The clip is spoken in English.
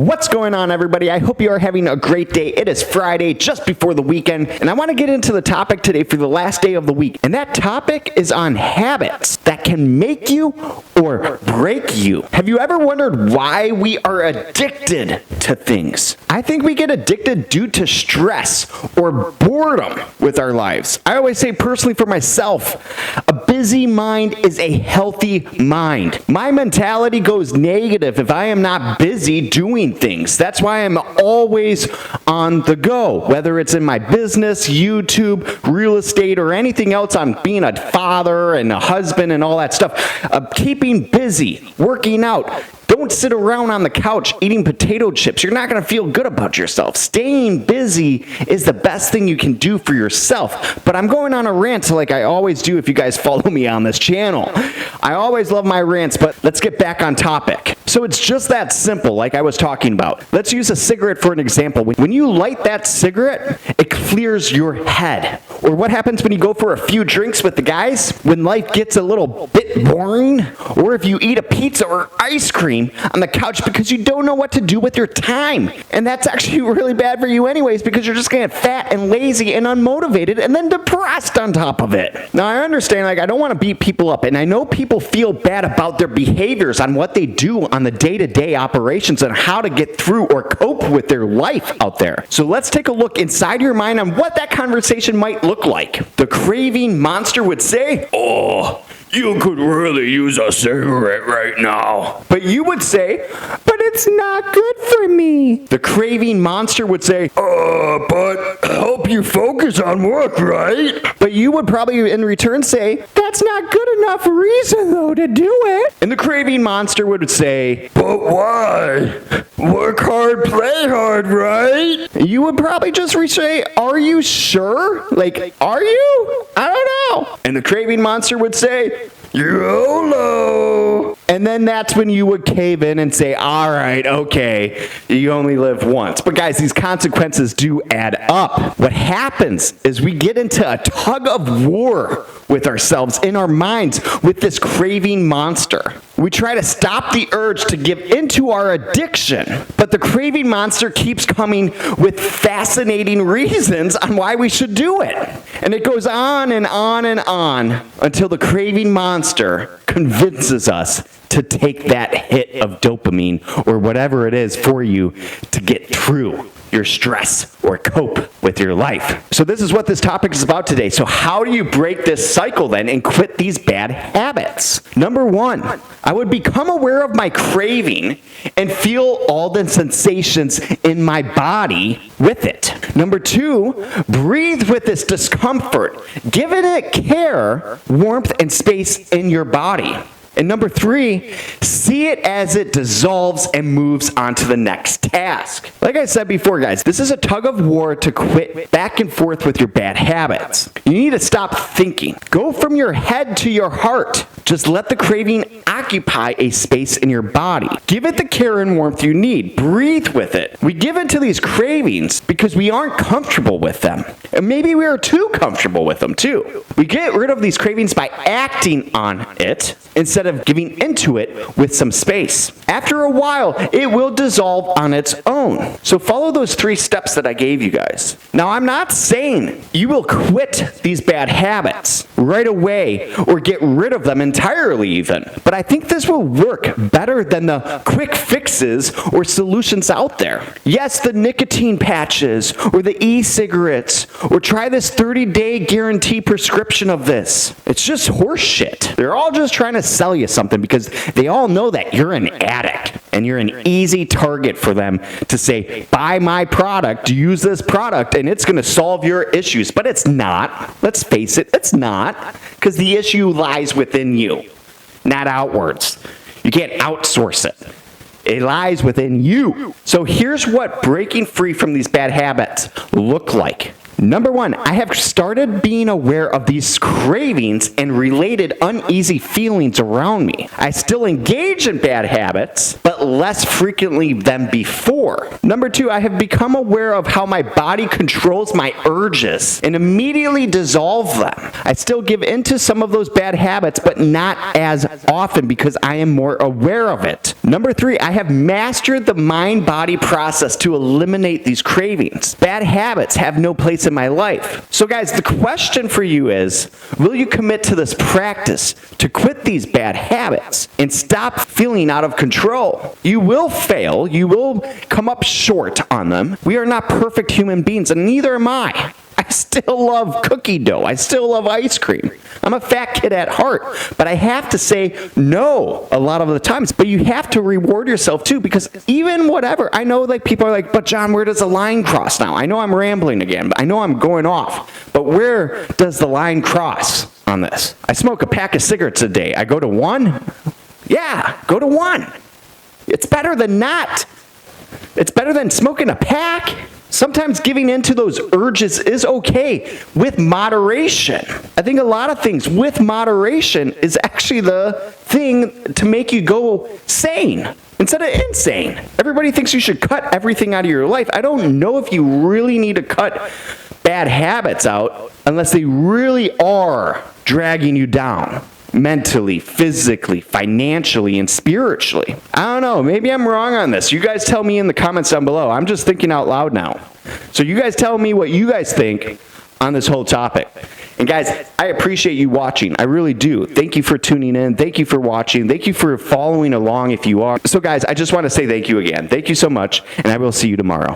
What's going on, everybody? I hope you are having a great day. It is Friday, just before the weekend, and I want to get into the topic today for the last day of the week. And that topic is on habits that can make you or break you. Have you ever wondered why we are addicted to things? I think we get addicted due to stress or boredom with our lives. I always say personally for myself, a busy mind is a healthy mind. My mentality goes negative if I am not busy doing things. That's why I'm always on the go, whether it's in my business, YouTube, real estate, or anything else. I'm being a father and a husband and all that stuff. Keeping busy, working out. Don't sit around on the couch eating potato chips. You're not going to feel good about yourself. Staying busy is the best thing you can do for yourself. But I'm going on a rant like I always do if you guys follow me on this channel. I always love my rants, but let's get back on topic. So it's just that simple, like I was talking about. Let's use a cigarette for an example. When you light that cigarette, it clears your head. Or what happens when you go for a few drinks with the guys? When life gets a little bit boring? Or if you eat a pizza or ice cream on the couch because you don't know what to do with your time. And that's actually really bad for you anyways, because you're just going to get fat and lazy and unmotivated and then depressed on top of it. Now, I understand, I don't want to beat people up, and I know people feel bad about their behaviors on what they do on the day-to-day operations and how to get through or cope with their life out there. So let's take a look inside your mind on what that conversation might look like. The craving monster would say, "Oh, you could really use a cigarette right now." But you would say, "But it's not good for me." The craving monster would say, "But help you focus on work, right?" But you would probably in return say, "That's not good enough reason, though, to do it." And the craving monster would say, "But why? Work hard, play hard, right?" You would probably just say, "Are you sure? Like, are you? I don't know." And the craving monster would say, "YOLO." And then that's when you would cave in and say, "All right, okay, you only live once." But guys, these consequences do add up. What happens is we get into a tug of war with ourselves in our minds with this craving monster. We try to stop the urge to give into our addiction, but the craving monster keeps coming with fascinating reasons on why we should do it. And it goes on and on and on until the craving monster convinces us to take that hit of dopamine or whatever it is for you to get through your stress or cope with your life. So this is what this topic is about today. So how do you break this cycle then and quit these bad habits? Number one, I would become aware of my craving and feel all the sensations in my body with it. Number two, breathe with this discomfort, giving it care, warmth, and space in your body. And number three, see it as it dissolves and moves on to the next task. Like I said before, guys, this is a tug of war to quit back and forth with your bad habits. You need to stop thinking. Go from your head to your heart. Just let the craving occupy a space in your body. Give it the care and warmth you need. Breathe with it. We give in to these cravings because we aren't comfortable with them. And maybe we are too comfortable with them too. We get rid of these cravings by acting on it instead of giving into it with some space. After a while, it will dissolve on its own. So follow those 3 steps that I gave you guys. Now, I'm not saying you will quit these bad habits right away or get rid of them entirely even, but I think this will work better than the quick fixes or solutions out there. Yes, the nicotine patches or the e-cigarettes, or try this 30-day guarantee prescription of this. It's just horse shit. They're all just trying to sell you something because they all know that you're an addict and you're an easy target for them to say, "Buy my product, use this product, and it's going to solve your issues." But it's not. Let's face it, it's not, because the issue lies within you, not outwards. You can't outsource it. It lies within you. So here's what breaking free from these bad habits look like. Number one, I have started being aware of these cravings and related uneasy feelings around me. I still engage in bad habits, but less frequently than before. Number 2, I have become aware of how my body controls my urges and immediately dissolve them. I still give into some of those bad habits, but not as often because I am more aware of it. Number 3, I have mastered the mind-body process to eliminate these cravings. Bad habits have no place in my life. So guys, the question for you is, will you commit to this practice to quit these bad habits and stop feeling out of control? You will fail. You will come up short on them. We are not perfect human beings, and neither am I. I still love cookie dough. I still love ice cream. I'm a fat kid at heart, but I have to say no a lot of the times. But you have to reward yourself too, because even whatever, I know like people are like, but John, where does the line cross now? I know I'm rambling again. I know I'm going off, but where does the line cross on this? I smoke a pack of cigarettes a day. I go to 1? Yeah, go to 1. It's better than not. It's better than smoking a pack. Sometimes giving into those urges is okay with moderation. I think a lot of things with moderation is actually the thing to make you go sane instead of insane. Everybody thinks you should cut everything out of your life. I don't know if you really need to cut bad habits out unless they really are dragging you down. Mentally, physically, financially, and spiritually. I don't know. Maybe I'm wrong on this. You guys tell me in the comments down below. I'm just thinking out loud now. So you guys tell me what you guys think on this whole topic. And guys, I appreciate you watching. I really do. Thank you for tuning in. Thank you for watching. Thank you for following along if you are. So guys, I just want to say thank you again. Thank you so much, and I will see you tomorrow.